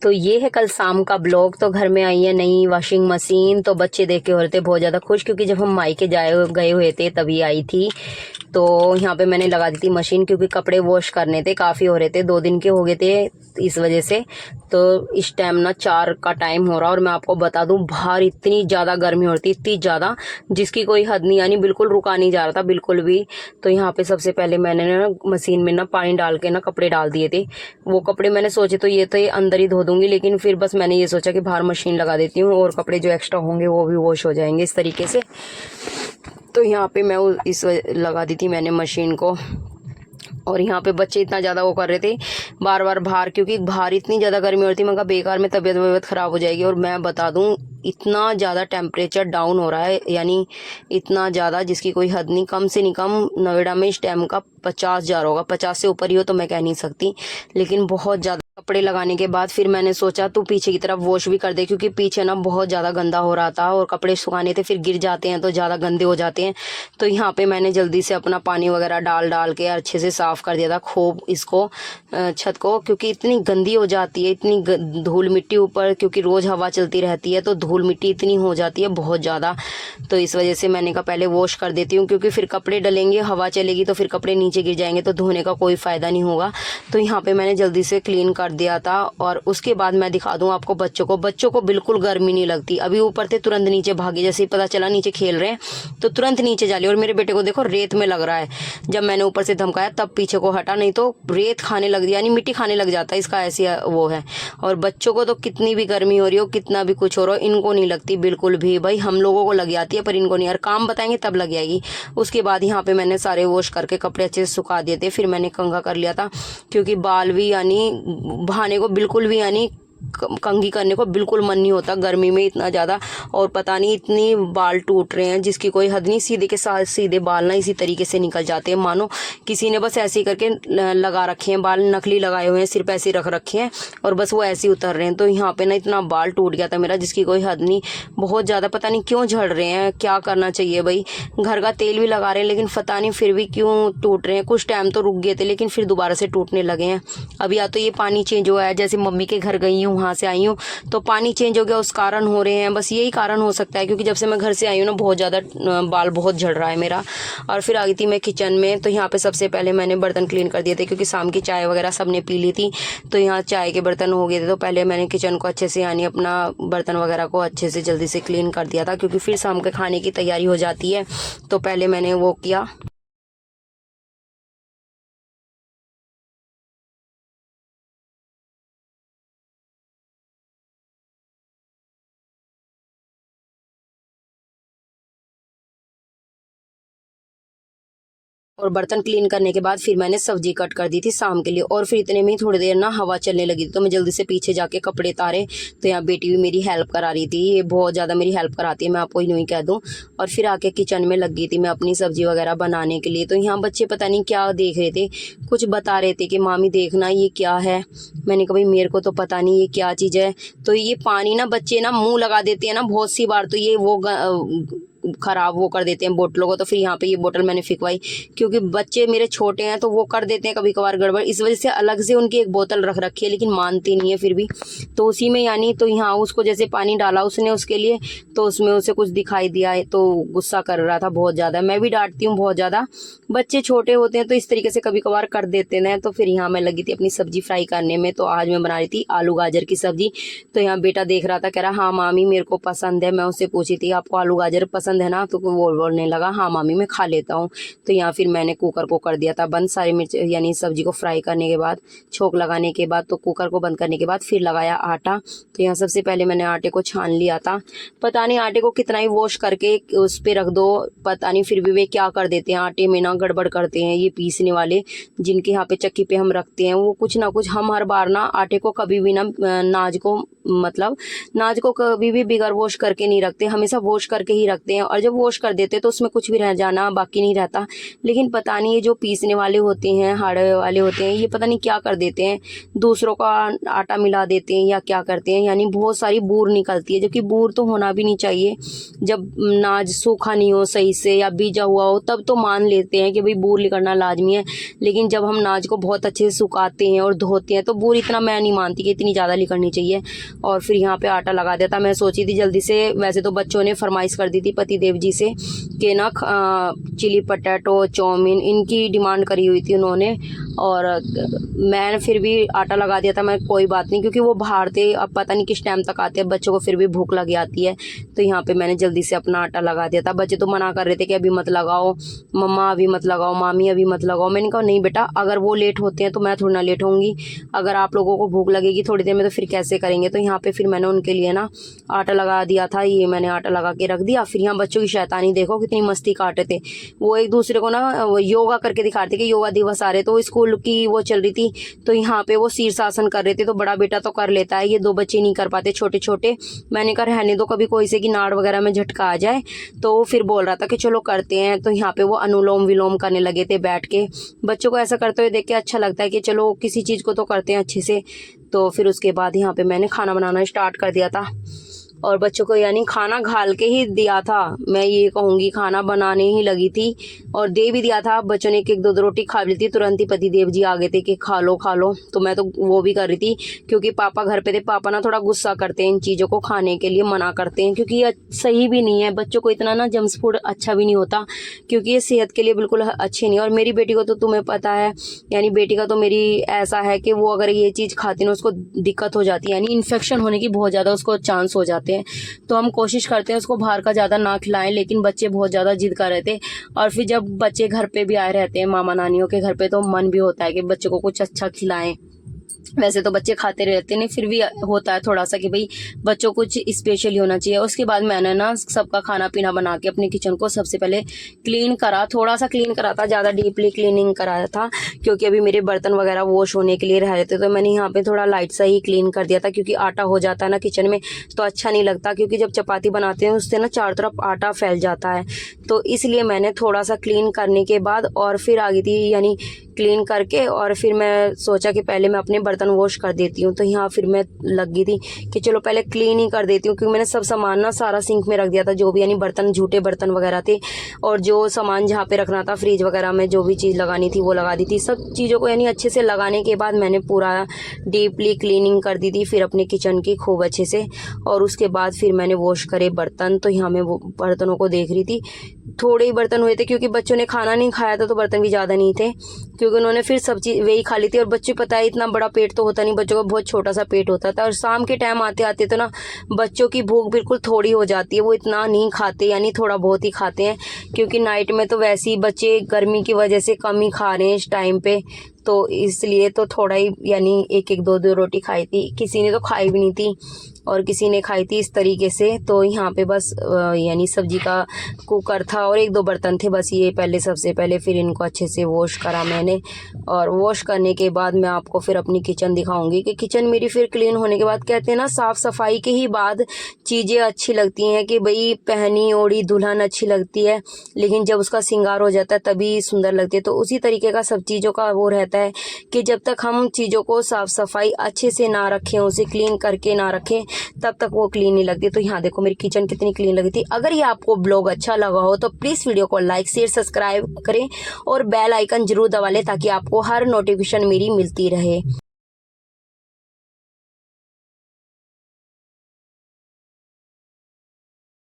तो ये है कल शाम का ब्लॉग। तो घर में आई है नई वॉशिंग मशीन, तो बच्चे देख के हो रहे थे बहुत ज़्यादा खुश, क्योंकि जब हम मायके गए हुए थे तभी आई थी। तो यहाँ पे मैंने लगा दी थी मशीन, क्योंकि कपड़े वॉश करने थे, काफ़ी हो रहे थे, 2 दिन के हो गए थे इस वजह से। तो इस टाइम ना 4 का टाइम हो रहा, और मैं आपको बता दूं बाहर इतनी ज़्यादा गर्मी होती, इतनी ज़्यादा जिसकी कोई हद नहीं, यानी बिल्कुल रुका नहीं जा रहा था बिल्कुल भी। तो यहाँ पे सबसे पहले मैंने ना मशीन में ना पानी डाल के ना कपड़े डाल दिए थे। वो कपड़े मैंने सोचे तो ये अंदर ही धो दूंगी, लेकिन फिर बस मैंने ये सोचा कि बाहर मशीन लगा देती हूँ, और कपड़े जो एक्स्ट्रा होंगे वो भी वॉश हो जाएंगे इस तरीके से। तो यहाँ पे मैं इस लगा दी थी मैंने मशीन को। और यहाँ पे बच्चे इतना ज़्यादा वो कर रहे थे बार बार बाहर, क्योंकि बाहर इतनी ज़्यादा गर्मी हो रही थी। मैं कहा बेकार में तबीयत ख़राब हो जाएगी। और मैं बता दूँ इतना ज़्यादा टेम्परेचर डाउन हो रहा है, यानी इतना ज़्यादा जिसकी कोई हद नहीं। कम से नहीं कम नोएडा में इस टाइम का 50 जा रहा होगा, 50 से ऊपर ही हो तो मैं कह नहीं सकती, लेकिन बहुत ज़्यादा। कपड़े लगाने के बाद फिर मैंने सोचा तू पीछे की तरफ वॉश भी कर दे, क्योंकि पीछे ना बहुत ज़्यादा गंदा हो रहा था, और कपड़े सुखाने थे फिर गिर जाते हैं तो ज़्यादा गंदे हो जाते हैं। तो यहाँ पे मैंने जल्दी से अपना पानी वगैरह डाल के अच्छे से साफ़ कर दिया था खूब इसको, छत को, क्योंकि इतनी गंदी हो जाती है, इतनी धूल मिट्टी ऊपर, क्योंकि रोज़ हवा चलती रहती है तो धूल मिट्टी इतनी हो जाती है बहुत ज़्यादा। तो इस वजह से मैंने कहा पहले वॉश कर देती हूँ, क्योंकि फिर कपड़े डलेंगे, हवा चलेगी तो फिर कपड़े नीचे गिर जाएंगे तो धोने का कोई फ़ायदा नहीं होगा। तो यहाँ पे मैंने जल्दी से क्लीन कर दिया था। और उसके बाद मैं दिखा दूँ आपको बच्चों को बिल्कुल गर्मी नहीं लगती। अभी ऊपर थे तुरंत नीचे भागे, जैसे ही पता चला नीचे खेल रहे हैं तो तुरंत नीचे जा लिया। और मेरे बेटे को देखो रेत में लग रहा है, जब मैंने ऊपर से धमकाया तब पीछे को हटा, नहीं तो रेत खाने लग यानी मिट्टी खाने लग जाता है, इसका ऐसी वो है। और बच्चों को तो कितनी भी गर्मी हो रही हो, कितना भी कुछ हो रहा हो, इनको नहीं लगती बिल्कुल भी। भाई हम लोगों को लग जाती है पर इनको नहीं, यार काम बताएंगे तब लग जाएगी। उसके बाद यहाँ पे मैंने सारे वॉश करके कपड़े अच्छे से सुखा दिए थे। फिर मैंने कंघा कर लिया था, क्योंकि बाल भी यानी बहाने को बिल्कुल भी यानी कंघी करने को बिल्कुल मन नहीं होता गर्मी में इतना ज़्यादा। और पता नहीं इतनी बाल टूट रहे हैं जिसकी कोई हद नहीं, सीधे के साथ सीधे बाल ना इसी तरीके से निकल जाते हैं, मानो किसी ने बस ऐसे ही करके लगा रखे हैं, बाल नकली लगाए हुए हैं, सिर्फ ऐसे रख रखे हैं और बस वो ऐसे ही उतर रहे हैं। तो यहाँ पे ना इतना बाल टूट गया था मेरा जिसकी कोई हद नहीं, बहुत ज़्यादा। पता नहीं क्यों झड़ रहे हैं, क्या करना चाहिए भाई। घर का तेल भी लगा रहे हैं लेकिन पता नहीं फिर भी क्यों टूट रहे हैं। कुछ टाइम तो रुक गए थे लेकिन फिर दोबारा से टूटने लगे हैं। अब या तो ये पानी चेंज हुआ है, जैसे मम्मी के घर गई हूँ वहाँ से आई हूँ तो पानी चेंज हो गया उस कारण हो रहे हैं, बस यही कारण हो सकता है। क्योंकि जब से मैं घर से आई हूँ ना बहुत ज़्यादा बाल बहुत झड़ रहा है मेरा। और फिर आ गई थी मैं किचन में। तो यहाँ पे सबसे पहले मैंने बर्तन क्लीन कर दिए थे, क्योंकि शाम की चाय वगैरह सबने पी ली थी। तो यहाँ चाय के बर्तन हो गए थे, तो पहले मैंने किचन को अच्छे से यानी अपना बर्तन वगैरह को अच्छे से जल्दी से क्लीन कर दिया था, क्योंकि फिर शाम के खाने की तैयारी हो जाती है। तो पहले मैंने वो किया। और बर्तन क्लीन करने के बाद फिर मैंने सब्जी कट कर दी थी शाम के लिए। और फिर इतने में ही थोड़ी देर ना हवा चलने लगी थी, तो मैं जल्दी से पीछे जाके कपड़े तारे। तो यहाँ बेटी भी मेरी हेल्प करा रही थी, ये बहुत ज़्यादा मेरी हेल्प कराती है, मैं आपको ही नहीं कह दूँ। और फिर आके किचन में लग गई थी मैं अपनी सब्जी वगैरह बनाने के लिए। तो यहाँ बच्चे पता नहीं क्या देख रहे थे, कुछ बता रहे थे कि मामी देखना ये क्या है। मैंने कहा भाई मेरे को तो पता नहीं ये क्या चीज़ है। तो ये पानी ना बच्चे ना मुँह लगा देते हैं ना बहुत सी बार, तो ये वो खराब वो कर देते हैं बोतलों को। तो फिर यहाँ पे ये बोतल मैंने फिकवाई, क्योंकि बच्चे मेरे छोटे हैं तो वो कर देते हैं कभी कभार गड़बड़, इस वजह से अलग से उनकी एक बोतल रख रखी है, लेकिन मानती नहीं है फिर भी। तो उसी में यानी तो यहाँ उसको जैसे पानी डाला उसने उसके लिए, तो उसमें उसे कुछ दिखाई दिया है तो गुस्सा कर रहा था बहुत ज़्यादा। मैं भी डांटती हूँ बहुत ज़्यादा, बच्चे छोटे होते हैं तो इस तरीके से कभी कभार कर देते हैं। तो फिर यहाँ मैं लगी थी अपनी सब्जी फ्राई करने में। तो आज मैं बना रही थी आलू गाजर की सब्जी। तो यहाँ बेटा देख रहा था, कह रहा हाँ मामी मेरे को पसंद है। मैं उससे पूछी थी आपको आलू गाजर पसंद है ना, तो वो बोलने लगा हाँ मामी मैं खा लेता हूँ। तो यहाँ फिर मैंने कुकर को कर दिया था बंद, सारी मिर्च यानी सब्जी को फ्राई करने के बाद, छोंक लगाने के बाद, तो कुकर को बंद करने के बाद फिर लगाया आटा। तो यहाँ सबसे पहले मैंने आटे को छान लिया था। पता नहीं आटे को कितना ही वॉश करके उस पर रख दो, पता नहीं फिर भी वे क्या कर देते हैं, आटे में ना गड़बड़ करते हैं ये पीसने वाले, जिनके यहाँ पे चक्की पे हम रखते हैं वो कुछ ना कुछ। हम हर बार ना आटे को कभी भी ना नाज को मतलब नाज को कभी भी बिगर वॉश करके नहीं रखते, हमेशा वॉश करके ही रखते हैं। और जब वॉश कर देते तो उसमें कुछ भी रह जाना बाकी नहीं रहता। लेकिन पता नहीं ये जो पीसने वाले होते हैं, हाड़े वाले होते हैं, ये पता नहीं क्या कर देते हैं, दूसरों का आटा मिला देते हैं या क्या करते हैं, यानी बहुत सारी बूर निकलती है, जो कि बूर तो होना भी नहीं चाहिए। जब नाज सूखा नहीं हो सही से या बीजा हुआ हो तब तो मान लेते हैं कि भाई बूर निकलना लाजमी है, लेकिन जब हम नाज को बहुत अच्छे से सुखाते हैं और धोते हैं तो बूर इतना मैं नहीं मानती कि इतनी ज़्यादा निकलनी चाहिए। और फिर यहाँ पे आटा लगा दिया था। मैं सोची थी जल्दी से, वैसे तो बच्चों ने फरमाइश कर दी थी पतिदेव जी से कि ना चिली पटेटो चाउमीन इनकी डिमांड करी हुई थी उन्होंने, और मैंने फिर भी आटा लगा दिया था। मैं कोई बात नहीं, क्योंकि वो बाहर थे, अब पता नहीं किस टाइम तक आते हैं, बच्चों को फिर भी भूख लगी आती है, तो यहाँ पे मैंने जल्दी से अपना आटा लगा दिया था। बच्चे तो मना कर रहे थे कि अभी मत लगाओ मम्मा, अभी मत लगाओ मामी, अभी मत लगाओ। मैंने कहा नहीं बेटा, अगर वो लेट होते हैं तो मैं थोड़ी ना लेट होंगी, अगर आप लोगों को भूख लगेगी थोड़ी देर में तो फिर कैसे करेंगे। तो यहाँ पे फिर मैंने उनके लिए ना आटा लगा दिया था, ये मैंने आटा लगा के रख दिया। फिर यहाँ बच्चों की शैतानी देखो, कितनी मस्ती काटे थे वो, एक दूसरे को ना योगा करके दिखाते कि योगा दिवस आ रहे, तो स्कूल की वो चल रही थी, तो यहाँ पे वो शीर्षासन कर रहे थे। तो बड़ा बेटा तो कर लेता है, ये दो बच्चे नहीं कर पाते छोटे छोटे। मैंने कहा रहने दो, कभी कोई से की नाड़ वगैरह में झटका आ जाए। तो फिर बोल रहा था कि चलो करते हैं, तो यहाँ पे वो अनुलोम विलोम करने लगे थे बैठ के। बच्चों को ऐसा करते हुए देख के अच्छा लगता है कि चलो किसी चीज़ को तो करते हैं अच्छे से। तो फिर उसके बाद यहाँ पे मैंने खाना बनाना स्टार्ट कर दिया था, और बच्चों को यानी खाना घाल के ही दिया था, मैं ये कहूँगी खाना बनाने ही लगी थी, और दे भी दिया था। बच्चों ने एक एक दो दो रोटी खा ली थी, तुरंत ही पति देव जी आ गए थे कि खा लो खा लो। तो मैं तो वो भी कर रही थी, क्योंकि पापा घर पे थे। पापा ना थोड़ा गुस्सा करते हैं इन चीज़ों को खाने के लिए, मना करते हैं, क्योंकि ये सही भी नहीं है बच्चों को इतना ना, जंक फूड अच्छा भी नहीं होता, क्योंकि ये सेहत के लिए बिल्कुल अच्छी नहीं है। और मेरी बेटी को तो तुम्हें पता है, यानी बेटी का तो मेरी ऐसा है कि वो अगर ये चीज़ खाती ना उसको दिक्कत हो जाती है, यानी इन्फेक्शन होने की बहुत ज़्यादा उसको चांस हो जाते हैं। तो हम कोशिश करते हैं उसको बाहर का ज़्यादा ना खिलाएं, लेकिन बच्चे बहुत ज़्यादा जिद कर रहे थे। और फिर जब बच्चे घर पे भी आए रहते हैं मामा नानियों के घर पे, तो मन भी होता है कि बच्चों को कुछ अच्छा खिलाएं। वैसे तो बच्चे खाते रहते नहीं, फिर भी होता है थोड़ा सा कि भाई बच्चों को कुछ स्पेशल ही होना चाहिए। उसके बाद मैंने ना सबका खाना पीना बना के अपने किचन को सबसे पहले क्लीन करा, थोड़ा सा क्लीन करा था, ज़्यादा डीपली क्लीनिंग कराया था, क्योंकि अभी मेरे बर्तन वगैरह वॉश होने के लिए रह रहे थे। तो मैंने यहाँ पे थोड़ा लाइट सा ही क्लीन कर दिया था, क्योंकि आटा हो जाता है ना किचन में तो अच्छा नहीं लगता, क्योंकि जब चपाती बनाते हैं उससे ना चारों तरफ आटा फैल जाता है। तो इसलिए मैंने थोड़ा सा क्लीन करने के बाद और फिर आ गई थी, यानी क्लीन करके, और फिर मैं सोचा कि पहले मैं अपने बर्तन वॉश कर देती हूँ। तो यहाँ फिर मैं लग गई थी कि चलो पहले क्लीन ही कर देती हूँ, क्योंकि मैंने सब सामान ना सारा सिंक में रख दिया था, जो भी यानी बर्तन झूठे बर्तन वगैरह थे, और जो सामान जहाँ पे रखना था फ्रिज वगैरह में जो भी चीज़ लगानी थी वो लगा दी थी। सब चीज़ों को यानी अच्छे से लगाने के बाद मैंने पूरा डीपली क्लीनिंग कर दी थी फिर अपने किचन की खूब अच्छे से। और उसके बाद फिर मैंने वॉश करे बर्तन। तो यहाँ मैं वो बर्तनों को देख रही थी, थोड़े ही बर्तन हुए थे, क्योंकि बच्चों ने खाना नहीं खाया था, तो बर्तन भी ज़्यादा नहीं थे, क्योंकि उन्होंने फिर सब चीज़ वही खा ली थी। और बच्चे पता है इतना बड़ा पेट तो होता नहीं, बच्चों का बहुत छोटा सा पेट होता था। और शाम के टाइम आते आते तो ना बच्चों की भूख बिल्कुल थोड़ी हो जाती है, वो इतना नहीं खाते, यानी थोड़ा बहुत ही खाते हैं, क्योंकि नाइट में तो वैसे ही बच्चे गर्मी की वजह से कम ही खा रहे हैं इस टाइम पे। तो इसलिए तो थोड़ा ही, यानी एक एक दो दो रोटी खाई थी, किसी ने तो खाई भी नहीं थी और किसी ने खाई थी इस तरीके से। तो यहाँ पे बस यानी सब्जी का कुकर था और एक दो बर्तन थे बस, ये पहले सबसे पहले फिर इनको अच्छे से वॉश करा मैंने। और वॉश करने के बाद मैं आपको फिर अपनी किचन दिखाऊंगी कि किचन मेरी फिर क्लीन होने के बाद, कहते हैं ना साफ़ सफाई के ही बाद चीज़ें अच्छी लगती हैं, कि भाई पहनी ओढ़ी दुल्हन अच्छी लगती है, लेकिन जब उसका श्रृंगार हो जाता है तभी सुंदर लगती है। तो उसी तरीके का सब चीज़ों का वो रहता है कि जब तक हम चीज़ों को साफ़ सफाई अच्छे से ना रखें, उसे क्लीन करके ना रखें, तब तक वो क्लीन नहीं लगती। तो यहाँ देखो मेरी किचन कितनी क्लीन लगी थी। अगर ये आपको ब्लॉग अच्छा लगा हो तो प्लीज़ वीडियो को लाइक शेयर सब्सक्राइब करें और बेल आइकन जरूर दबा लें, ताकि आपको हर नोटिफिकेशन मेरी मिलती रहे।